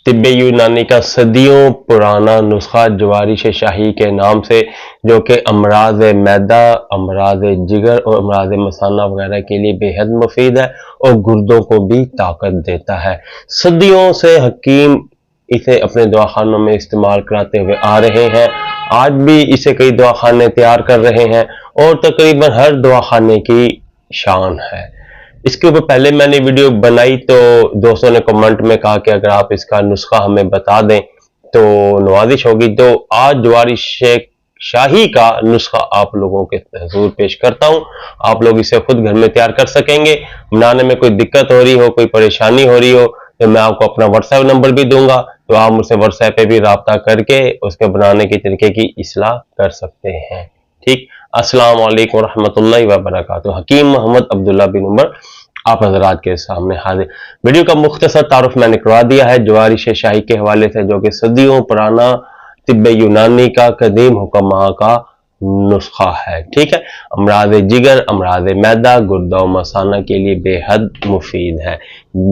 طب यूनानी का सदियों पुराना नुस्खा जवारिश शाही के नाम से, जो कि अमराज मैदा, अमराज जिगर और अमराज मसाना वगैरह के लिए बेहद मुफीद है और गुर्दों को भी ताकत देता है। सदियों से हकीम इसे अपने दवाखानों में इस्तेमाल कराते हुए आ रहे हैं। आज भी इसे कई दवाखाने तैयार कर रहे हैं और तकरीबन हर दवाखाने की शान है। इसके ऊपर पहले मैंने वीडियो बनाई तो दोस्तों ने कमेंट में कहा कि अगर आप इसका नुस्खा हमें बता दें तो नवाजिश होगी। तो आज जवारिश शाही का नुस्खा आप लोगों के हुजूर पेश करता हूं। आप लोग इसे खुद घर में तैयार कर सकेंगे। बनाने में कोई दिक्कत हो रही हो, कोई परेशानी हो रही हो तो मैं आपको अपना व्हाट्सएप नंबर भी दूंगा, तो आप मुझसे व्हाट्सएप पे भी राब्ता करके उसके बनाने के तरीके की इस्लाह कर सकते हैं। ठीक, अस्सलाम वालेकुम रहमतुल्लाहि व बरकातुहू। हकीम मोहम्मद अब्दुल्ला बिन उमर आप हजरात के सामने हाजिर। वीडियो का मुख्तसर तारुफ मैंने करवा दिया है जवारिश शाही के हवाले से, जो कि सदियों पुराना तिब्ब यूनानी का कदीम हुक्मा का नुस्खा है। ठीक है, अमराज जिगर, अमराज मैदा, गुर्दा मसाना के लिए बेहद मुफीद है।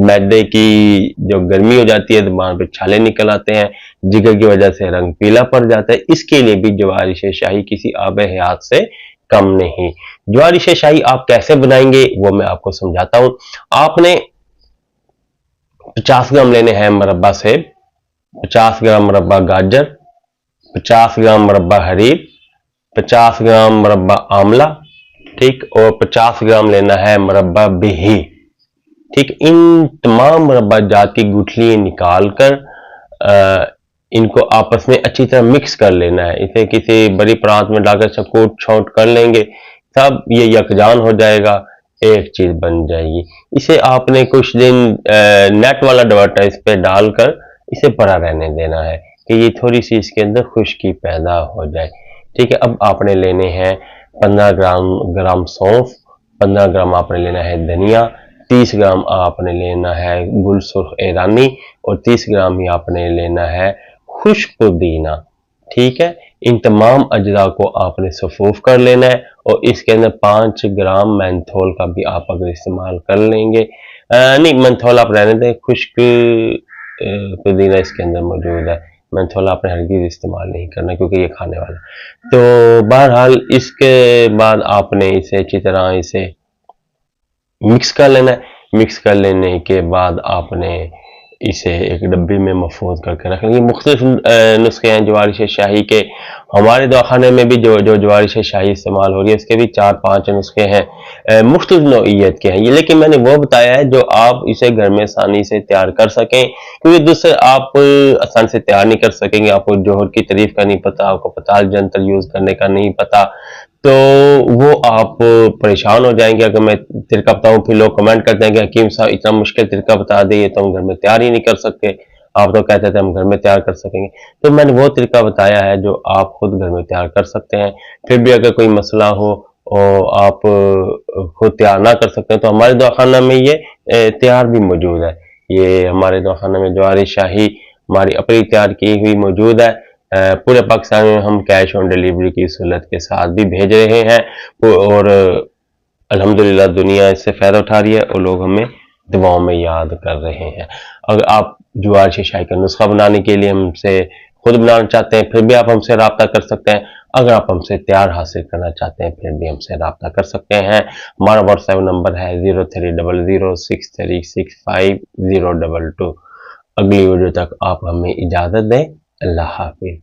मैदे की जो गर्मी हो जाती है, जबान पे छाले निकल आते हैं, जिगर की वजह से रंग पीला पड़ जाता है, इसके लिए भी जवारिश शाही किसी आब हयात से कम नहीं। जवारिश शाही आप कैसे बनाएंगे वो मैं आपको समझाता हूं। आपने 50 ग्राम लेने हैं मुरब्बा सेब, 50 ग्राम मुरब्बा गाजर, 50 ग्राम मुरब्बा हरीर, 50 ग्राम मुरब्बा आंवला, ठीक, और 50 ग्राम लेना है मुरब्बा बिही। ठीक, इन तमाम मुरब्बा जात की गुठली निकाल कर इनको आपस में अच्छी तरह मिक्स कर लेना है। इसे किसी बड़ी परात में डालकर सब कूट छौट कर लेंगे, तब ये यकजान हो जाएगा, एक चीज बन जाएगी। इसे आपने कुछ दिन नेट वाला डवाटा इस पे डालकर इसे पड़ा रहने देना है कि ये थोड़ी सी इसके अंदर खुश्की पैदा हो जाए। ठीक है, अब आपने लेने हैं 15 ग्राम सौंफ, 15 ग्राम आपने लेना है धनिया, 30 ग्राम आपने लेना है गुल सुर्ख ईरानी और 30 ग्राम ही आपने लेना है खुश्क पुदीना। ठीक है, इन तमाम अज्जा को आपने सफूफ कर लेना है और इसके अंदर 5 ग्राम मेंथोल का भी आप अगर इस्तेमाल कर लेंगे, नहीं मेंथोल आप रहने दें, खुश्क पुदीना इसके अंदर मौजूद है, मेंथोल आपने हरगिज़ इस्तेमाल नहीं करना क्योंकि ये खाने वाला। तो बहरहाल इसके बाद आपने इसे अच्छी तरह इसे मिक्स कर लेना है। मिक्स कर लेने के बाद आपने इसे एक डब्बी में महफूज करके रख लेंगे। मुख्तलिफ नुस्खे हैं जवारिश शाही के। हमारे दवाखाने में भी जो जवारिश शाही इस्तेमाल हो रही है उसके भी 4-5 नुस्खे हैं, मुख्तलिफ नौइयत के हैं ये, लेकिन मैंने वो बताया है जो आप इसे घर में आसानी से तैयार कर सकें, क्योंकि दूसरे आप आसानी से तैयार नहीं कर सकेंगे। आपको जोहर की तारीफ का नहीं पता, आपको पताल जंतर यूज करने का नहीं पता, तो वो आप परेशान हो जाएंगे। अगर मैं तरीका बताऊं फिर लोग कमेंट करते हैं कि हकीम साहब इतना मुश्किल तरीका बता दिए तो हम घर में तैयार ही नहीं कर सकते, आप तो कहते थे हम घर में तैयार कर सकेंगे। तो मैंने वो तरीका बताया है जो आप खुद घर में तैयार कर सकते हैं। फिर भी अगर कोई मसला हो और आप खुद तैयार ना कर सकते हैं तो हमारे दवाखाना में ये तैयार भी मौजूद है। ये हमारे दवाखाना में जवारिश शाही हमारी अपनी तैयार की हुई मौजूद है। पूरे पाकिस्तान में हम कैश ऑन डिलीवरी की सहूलत के साथ भी भेज रहे हैं और अल्हम्दुलिल्लाह दुनिया इससे फायदा उठा रही है और लोग हमें दुआओं में याद कर रहे हैं। अगर आप जवारिश शाही का नुस्खा बनाने के लिए हमसे खुद बनाना चाहते हैं फिर भी आप हमसे रब्ता कर सकते हैं। अगर आप हमसे तैयार हासिल करना चाहते हैं फिर भी हमसे रब्ता कर सकते हैं। हमारा व्हाट्सएप नंबर है 03006365 022। अगली वीडियो तक आप हमें इजाजत दें। अल्लाह हाफिज।